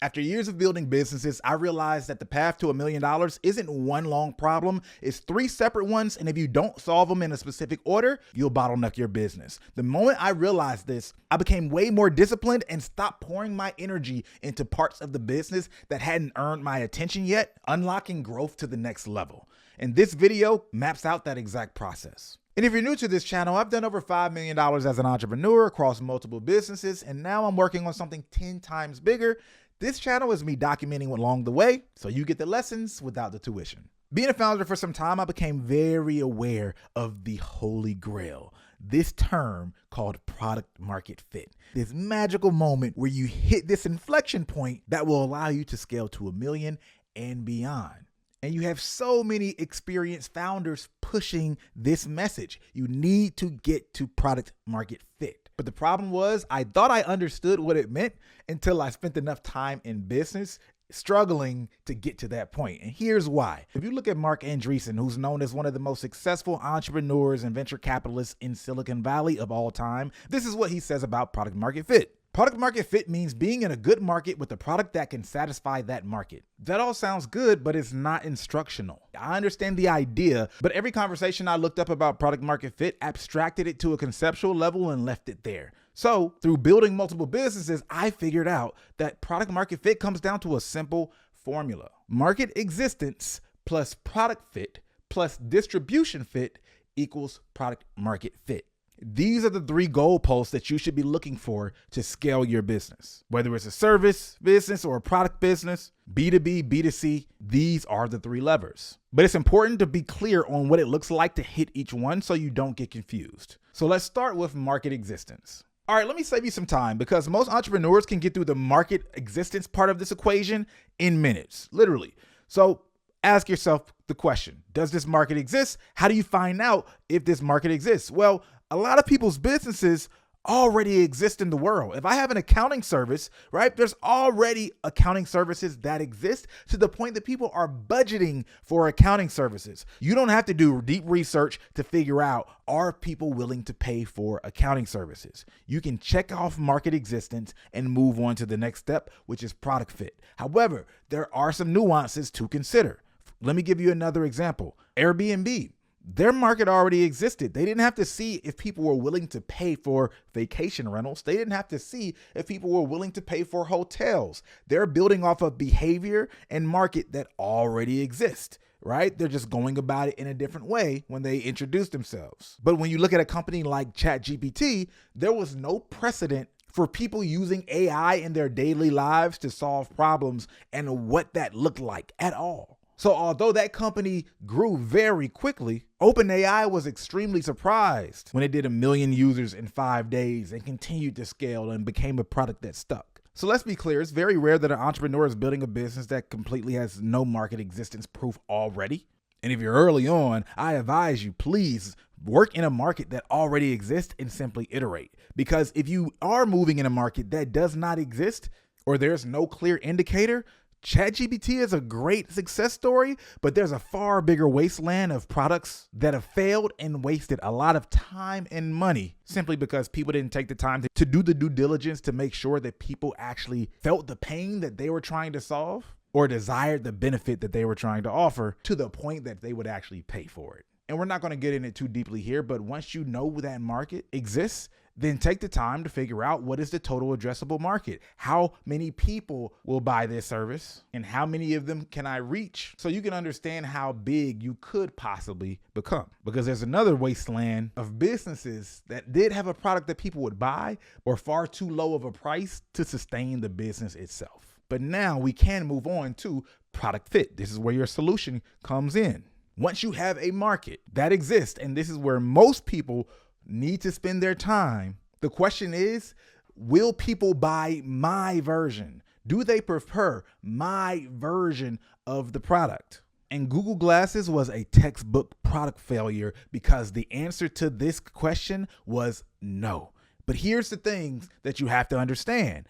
After years of building businesses, I realized that the path to $1 million isn't one long problem, it's three separate ones, and if you don't solve them in a specific order, you'll bottleneck your business. The moment I realized this, I became way more disciplined and stopped pouring my energy into parts of the business that hadn't earned my attention yet, unlocking growth to the next level. And this video maps out that exact process. And if you're new to this channel, I've done over $5 million as an entrepreneur across multiple businesses, and now I'm working on something 10 times bigger. This channel is me documenting along the way, so you get the lessons without the tuition. Being a founder for some time, I became very aware of the holy grail, this term called product market fit. This magical moment where you hit this inflection point that will allow you to scale to $1 million and beyond. And you have so many experienced founders pushing this message. You need to get to product market fit. But the problem was, I thought I understood what it meant until I spent enough time in business struggling to get to that point. And here's why. If you look at Mark Andreessen, who's known as one of the most successful entrepreneurs and venture capitalists in Silicon Valley of all time, this is what he says about product market fit. Product market fit means being in a good market with a product that can satisfy that market. That all sounds good, but it's not instructional. I understand the idea, but every conversation I looked up about product market fit abstracted it to a conceptual level and left it there. So through building multiple businesses, I figured out that product market fit comes down to a simple formula. Market existence plus product fit plus distribution fit equals product market fit. These are the three goalposts that you should be looking for to scale your business. Whether it's a service business or a product business, B2B, B2C, these are the three levers. But it's important to be clear on what it looks like to hit each one so you don't get confused. So let's start with market existence. All right, let me save you some time because most entrepreneurs can get through the market existence part of this equation in minutes, literally. So ask yourself the question, does this market exist? How do you find out if this market exists? Well, a lot of people's businesses already exist in the world. If I have an accounting service, right, there's already accounting services that exist to the point that people are budgeting for accounting services. You don't have to do deep research to figure out, are people willing to pay for accounting services? You can check off market existence and move on to the next step, which is product fit. However, there are some nuances to consider. Let me give you another example. Airbnb. Their market already existed. They didn't have to see if people were willing to pay for vacation rentals. They didn't have to see if people were willing to pay for hotels. They're building off of behavior and market that already exists, right? They're just going about it in a different way when they introduce themselves. But when you look at a company like ChatGPT, there was no precedent for people using AI in their daily lives to solve problems and what that looked like at all. So although that company grew very quickly, OpenAI was extremely surprised when it did 1 million users in 5 days and continued to scale and became a product that stuck. So let's be clear, it's very rare that an entrepreneur is building a business that completely has no market existence proof already. And if you're early on, I advise you, please work in a market that already exists and simply iterate. Because if you are moving in a market that does not exist or there's no clear indicator, ChatGPT is a great success story, but there's a far bigger wasteland of products that have failed and wasted a lot of time and money simply because people didn't take the time to do the due diligence to make sure that people actually felt the pain that they were trying to solve or desired the benefit that they were trying to offer to the point that they would actually pay for it. And we're not going to get in it too deeply here, but once you know that market exists, then take the time to figure out what is the total addressable market. How many people will buy this service and how many of them can I reach so you can understand how big you could possibly become. Because there's another wasteland of businesses that did have a product that people would buy or far too low of a price to sustain the business itself. But now we can move on to product fit. This is where your solution comes in. Once you have a market that exists, and this is where most people need to spend their time, the question is, will people buy my version? Do they prefer my version of the product? And Google Glasses was a textbook product failure because the answer to this question was no. But here's the things that you have to understand.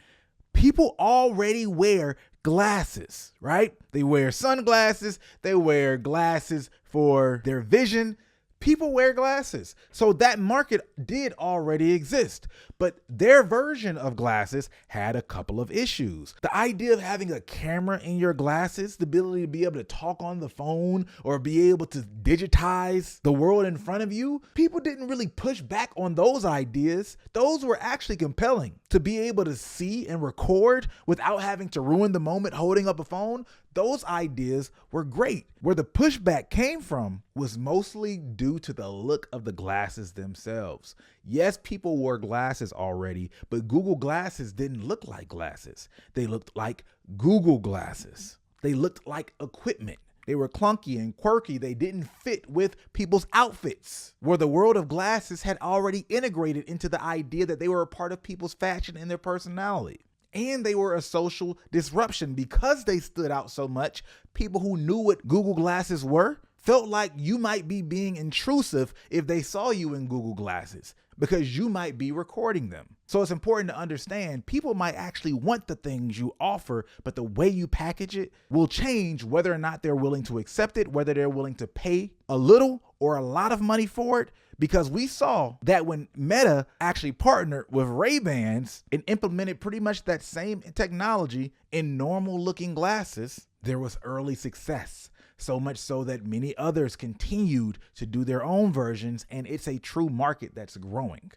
People already wear glasses, right? They wear sunglasses, they wear glasses for their vision. People wear glasses. So that market did already exist, but their version of glasses had a couple of issues. The idea of having a camera in your glasses, the ability to be able to talk on the phone or be able to digitize the world in front of you, people didn't really push back on those ideas. Those were actually compelling. To be able to see and record without having to ruin the moment holding up a phone, those ideas were great. Where the pushback came from was mostly due to the look of the glasses themselves. Yes, people wore glasses already, but Google Glasses didn't look like glasses. They looked like Google Glasses. They looked like equipment. They were clunky and quirky. They didn't fit with people's outfits. Where the world of glasses had already integrated into the idea that they were a part of people's fashion and their personality. And they were a social disruption because they stood out so much. People who knew what Google Glasses were felt like you might be being intrusive if they saw you in Google Glasses because you might be recording them. So it's important to understand people might actually want the things you offer, but the way you package it will change whether or not they're willing to accept it, whether they're willing to pay a little or a lot of money for it. Because we saw that when Meta actually partnered with Ray-Bans and implemented pretty much that same technology in normal looking glasses, there was early success. So much so that many others continued to do their own versions, and it's a true market that's growing.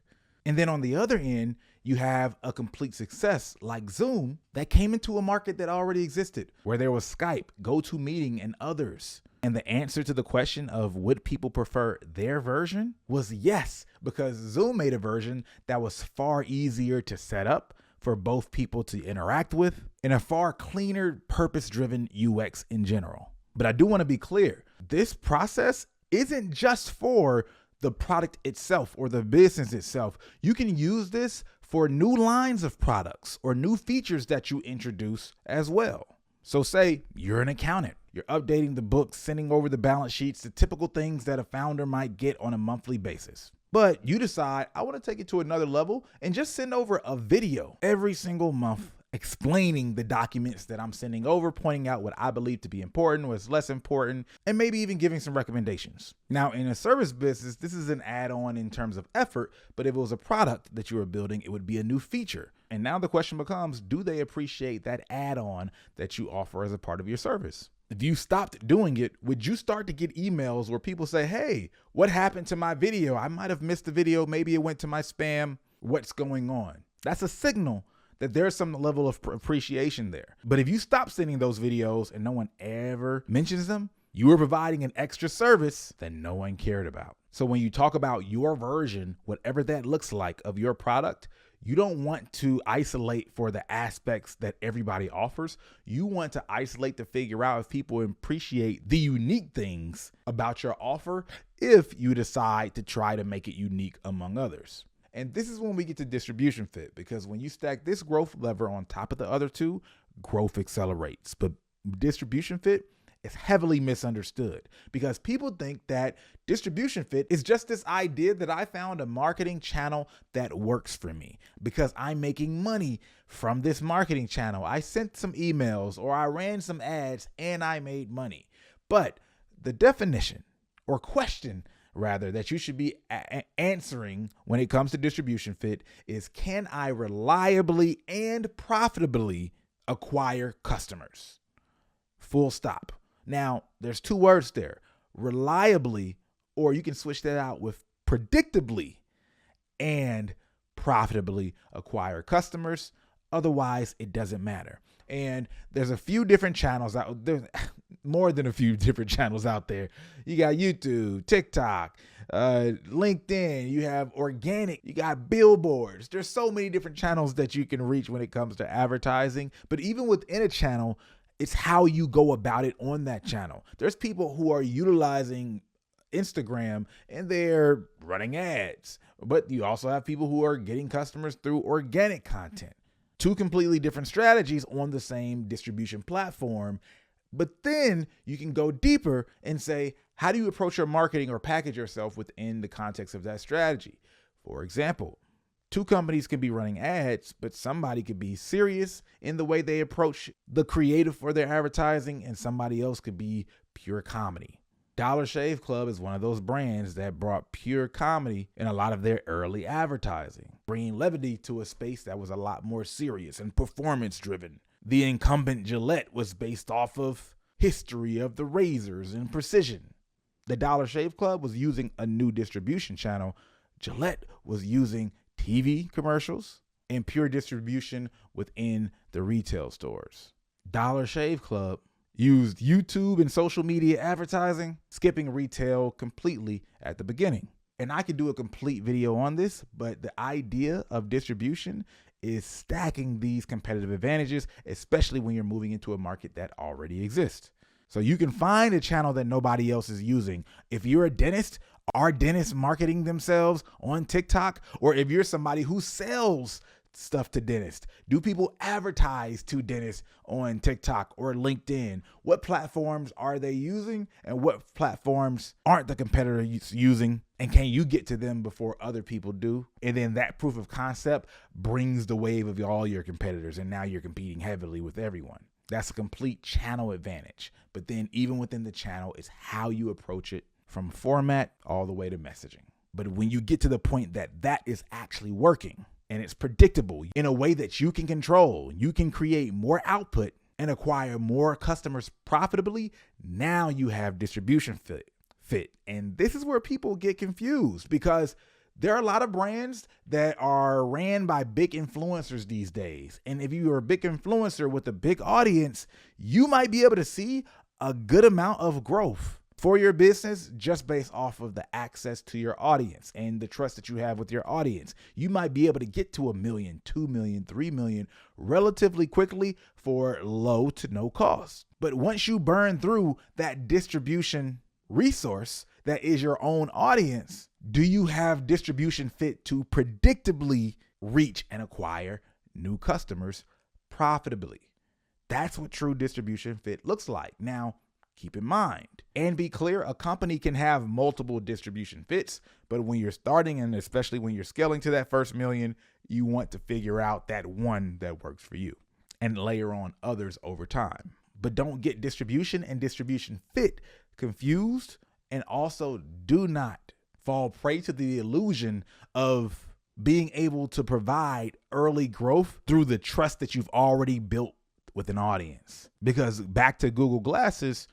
And then on the other end, you have a complete success like Zoom that came into a market that already existed, where there was Skype, GoToMeeting, and others. And the answer to the question of would people prefer their version was yes, because Zoom made a version that was far easier to set up for both people to interact with and a far cleaner, purpose-driven UX in general. But I do want to be clear, this process isn't just for the product itself or the business itself. You can use this for new lines of products or new features that you introduce as well. So say you're an accountant, you're updating the books, sending over the balance sheets, the typical things that a founder might get on a monthly basis. But you decide, I want to take it to another level and just send over a video every single month explaining the documents that I'm sending over, pointing out what I believe to be important, what's less important, and maybe even giving some recommendations. Now, in a service business, this is an add-on in terms of effort, but if it was a product that you were building, it would be a new feature. And now the question becomes, do they appreciate that add-on that you offer as a part of your service? If you stopped doing it, would you start to get emails where people say, hey, what happened to my video? I might have missed the video. Maybe it went to my spam. What's going on? That's a signal that there's some level of appreciation there. But if you stop sending those videos and no one ever mentions them, you are providing an extra service that no one cared about. So when you talk about your version, whatever that looks like of your product, you don't want to isolate for the aspects that everybody offers. You want to isolate to figure out if people appreciate the unique things about your offer if you decide to try to make it unique among others. And this is when we get to distribution fit, because when you stack this growth lever on top of the other two, growth accelerates. But distribution fit is heavily misunderstood because people think that distribution fit is just this idea that I found a marketing channel that works for me because I'm making money from this marketing channel. I sent some emails or I ran some ads and I made money. But the definition or question rather that you should be answering when it comes to distribution fit is, can I reliably and profitably acquire customers? Full stop. Now, there's two words there, reliably, or you can switch that out with predictably and profitably acquire customers. Otherwise, it doesn't matter. And there's a few different channels out there, more than a few different channels out there. You got YouTube, TikTok, LinkedIn, you have organic, you got billboards. There's so many different channels that you can reach when it comes to advertising. But even within a channel, it's how you go about it on that channel. There's people who are utilizing Instagram and they're running ads, but you also have people who are getting customers through organic content. Two completely different strategies on the same distribution platform. But then you can go deeper and say, how do you approach your marketing or package yourself within the context of that strategy? For example, two companies can be running ads, but somebody could be serious in the way they approach the creative for their advertising, and somebody else could be pure comedy. Dollar Shave Club is one of those brands that brought pure comedy in a lot of their early advertising, bringing levity to a space that was a lot more serious and performance driven. The incumbent Gillette was based off of history of the razors and precision. The Dollar Shave Club was using a new distribution channel. Gillette was using TV commercials and pure distribution within the retail stores. Dollar Shave Club used YouTube and social media advertising, skipping retail completely at the beginning. And I could do a complete video on this, but the idea of distribution is stacking these competitive advantages, especially when you're moving into a market that already exists. So you can find a channel that nobody else is using. If you're a dentist, are dentists marketing themselves on TikTok? Or if you're somebody who sells stuff to dentists, do people advertise to dentists on TikTok or LinkedIn? What platforms are they using and what platforms aren't the competitor using? And can you get to them before other people do? And then that proof of concept brings the wave of all your competitors, and now you're competing heavily with everyone. That's a complete channel advantage. But then even within the channel, it's how you approach it from format all the way to messaging. But when you get to the point that that is actually working and it's predictable in a way that you can control, you can create more output and acquire more customers profitably, now you have distribution fit. And this is where people get confused, because there are a lot of brands that are ran by big influencers these days. And if you are a big influencer with a big audience, you might be able to see a good amount of growth for your business just based off of the access to your audience and the trust that you have with your audience. You might be able to get to 1 million, 2 million, 3 million relatively quickly for low to no cost. But once you burn through that distribution resource that is your own audience, do you have distribution fit to predictably reach and acquire new customers profitably? That's what true distribution fit looks like. Now, keep in mind and be clear, a company can have multiple distribution fits, but when you're starting, and especially when you're scaling to that first million, you want to figure out that one that works for you and layer on others over time. But don't get distribution and distribution fit confused, and also do not fall prey to the illusion of being able to provide early growth through the trust that you've already built with an audience. Because back to Google Glasses,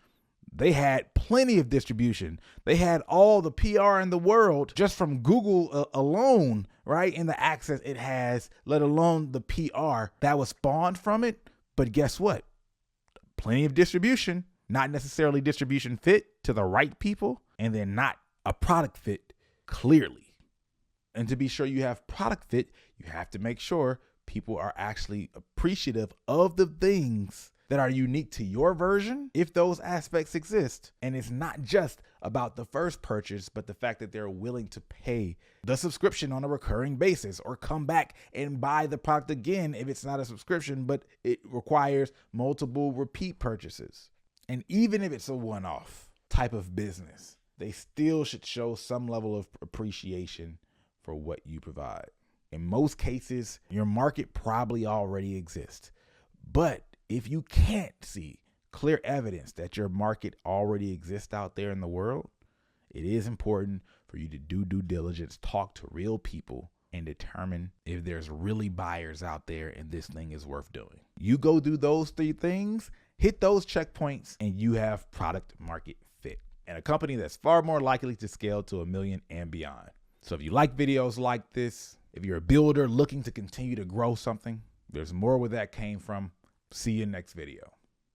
they had plenty of distribution. They had all the PR in the world just from Google alone, right? And the access it has, let alone the PR that was spawned from it. But guess what? Plenty of distribution, not necessarily distribution fit to the right people, and then not a product fit clearly. And to be sure you have product fit, you have to make sure people are actually appreciative of the things that are unique to your version, if those aspects exist. And it's not just about the first purchase, but the fact that they're willing to pay the subscription on a recurring basis or come back and buy the product again if it's not a subscription, but it requires multiple repeat purchases. And even if it's a one-off type of business, they still should show some level of appreciation for what you provide. In most cases, your market probably already exists. But if you can't see clear evidence that your market already exists out there in the world, it is important for you to do due diligence, talk to real people, and determine if there's really buyers out there and this thing is worth doing. You go do those 3 things, hit those checkpoints, and you have product market fit and a company that's far more likely to scale to 1 million and beyond. So if you like videos like this, if you're a builder looking to continue to grow something, there's more where that came from. See you next video.